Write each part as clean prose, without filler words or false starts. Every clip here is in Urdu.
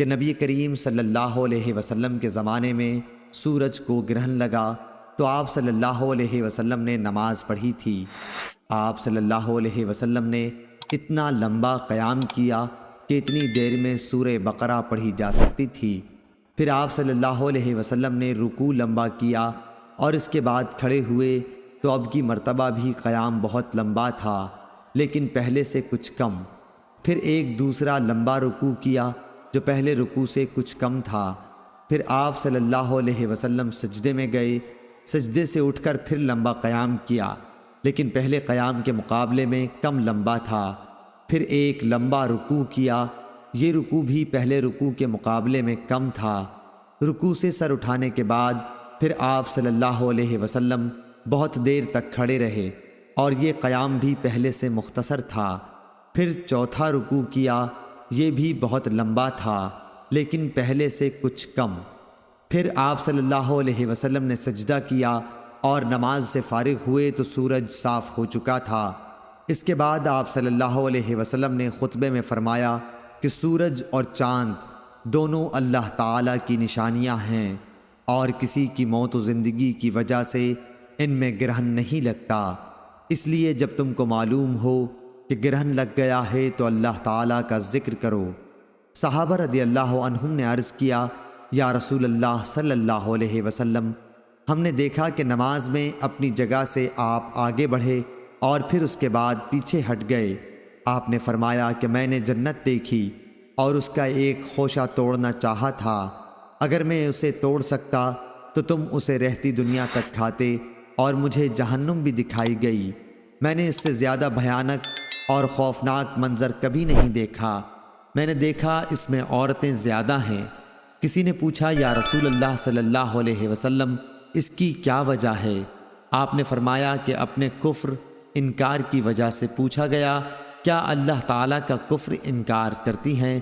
کہ نبی کریم صلی اللہ علیہ وسلم کے زمانے میں سورج کو گرہن لگا تو آپ صلی اللہ علیہ وسلم نے نماز پڑھی تھی۔ آپ صلی اللہ علیہ وسلم نے اتنا لمبا قیام کیا کہ اتنی دیر میں سورہ بقرہ پڑھی جا سکتی تھی۔ پھر آپ صلی اللہ علیہ وسلم نے رکوع لمبا کیا اور اس کے بعد کھڑے ہوئے تو اب کی مرتبہ بھی قیام بہت لمبا تھا لیکن پہلے سے کچھ کم۔ پھر ایک دوسرا لمبا رکوع کیا جو پہلے رکوع سے کچھ کم تھا۔ پھر آپ صلی اللہ علیہ وسلم سجدے میں گئے، سجدے سے اٹھ کر پھر لمبا قیام کیا لیکن پہلے قیام کے مقابلے میں کم لمبا تھا۔ پھر ایک لمبا رکوع کیا، یہ رکوع بھی پہلے رکوع کے مقابلے میں کم تھا۔ رکوع سے سر اٹھانے کے بعد پھر آپ صلی اللہ علیہ وسلم بہت دیر تک کھڑے رہے اور یہ قیام بھی پہلے سے مختصر تھا۔ پھر چوتھا رکوع کیا، یہ بھی بہت لمبا تھا لیکن پہلے سے کچھ کم۔ پھر آپ صلی اللہ علیہ وسلم نے سجدہ کیا اور نماز سے فارغ ہوئے تو سورج صاف ہو چکا تھا۔ اس کے بعد آپ صلی اللہ علیہ وسلم نے خطبے میں فرمایا کہ سورج اور چاند دونوں اللہ تعالیٰ کی نشانیاں ہیں اور کسی کی موت و زندگی کی وجہ سے ان میں گرہن نہیں لگتا، اس لیے جب تم کو معلوم ہو کہ گرہن لگ گیا ہے تو اللہ تعالیٰ کا ذکر کرو۔ صحابہ رضی اللہ عنہم نے عرض کیا، یا رسول اللہ صلی اللہ علیہ وسلم، ہم نے دیکھا کہ نماز میں اپنی جگہ سے آپ آگے بڑھے اور پھر اس کے بعد پیچھے ہٹ گئے۔ آپ نے فرمایا کہ میں نے جنت دیکھی اور اس کا ایک خوشہ توڑنا چاہا تھا، اگر میں اسے توڑ سکتا تو تم اسے رہتی دنیا تک کھاتے، اور مجھے جہنم بھی دکھائی گئی، میں نے اس سے زیادہ بھیانک اور خوفناک منظر کبھی نہیں دیکھا، میں نے دیکھا اس میں عورتیں زیادہ ہیں۔ کسی نے پوچھا، یا رسول اللہ صلی اللہ علیہ وسلم، اس کی کیا وجہ ہے؟ آپ نے فرمایا کہ اپنے کفر انکار کی وجہ سے پوچھا گیا، کیا اللہ تعالیٰ کا کفر انکار کرتی ہیں؟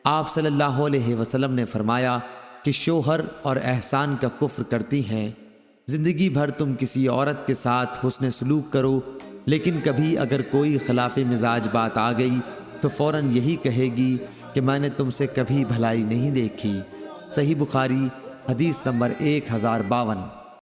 آپ صلی اللہ علیہ وسلم نے فرمایا کہ شوہر اور احسان کا کفر کرتی ہیں۔ زندگی بھر تم کسی عورت کے ساتھ حسن سلوک کرو لیکن کبھی اگر کوئی خلاف مزاج بات آ گئی تو فوراً یہی کہے گی کہ میں نے تم سے کبھی بھلائی نہیں دیکھی۔ صحیح بخاری، حدیث نمبر 1052۔